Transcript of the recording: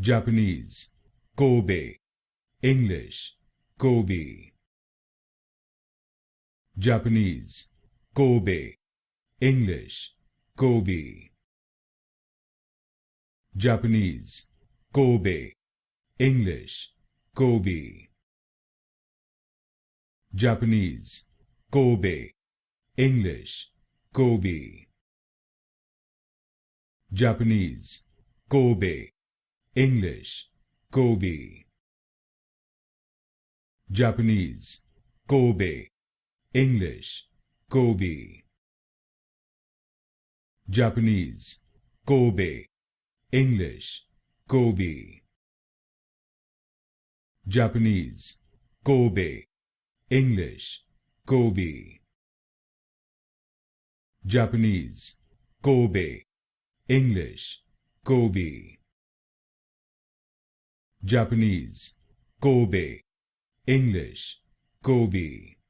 Japanese, Kobe, English, Kobe. Japanese, Kobe, English, Kobe. Japanese, Kobe, English, Kobe. Japanese, Kobe, English, Kobe. Japanese, Kobe, English, Kobe. Japanese, Kobe, English, Kobe. Japanese, Kobe, English, Kobe. Japanese, Kobe, English, Kobe. Japanese, Kobe, English, Kobe. Japanese, Kobe, English, Kobe.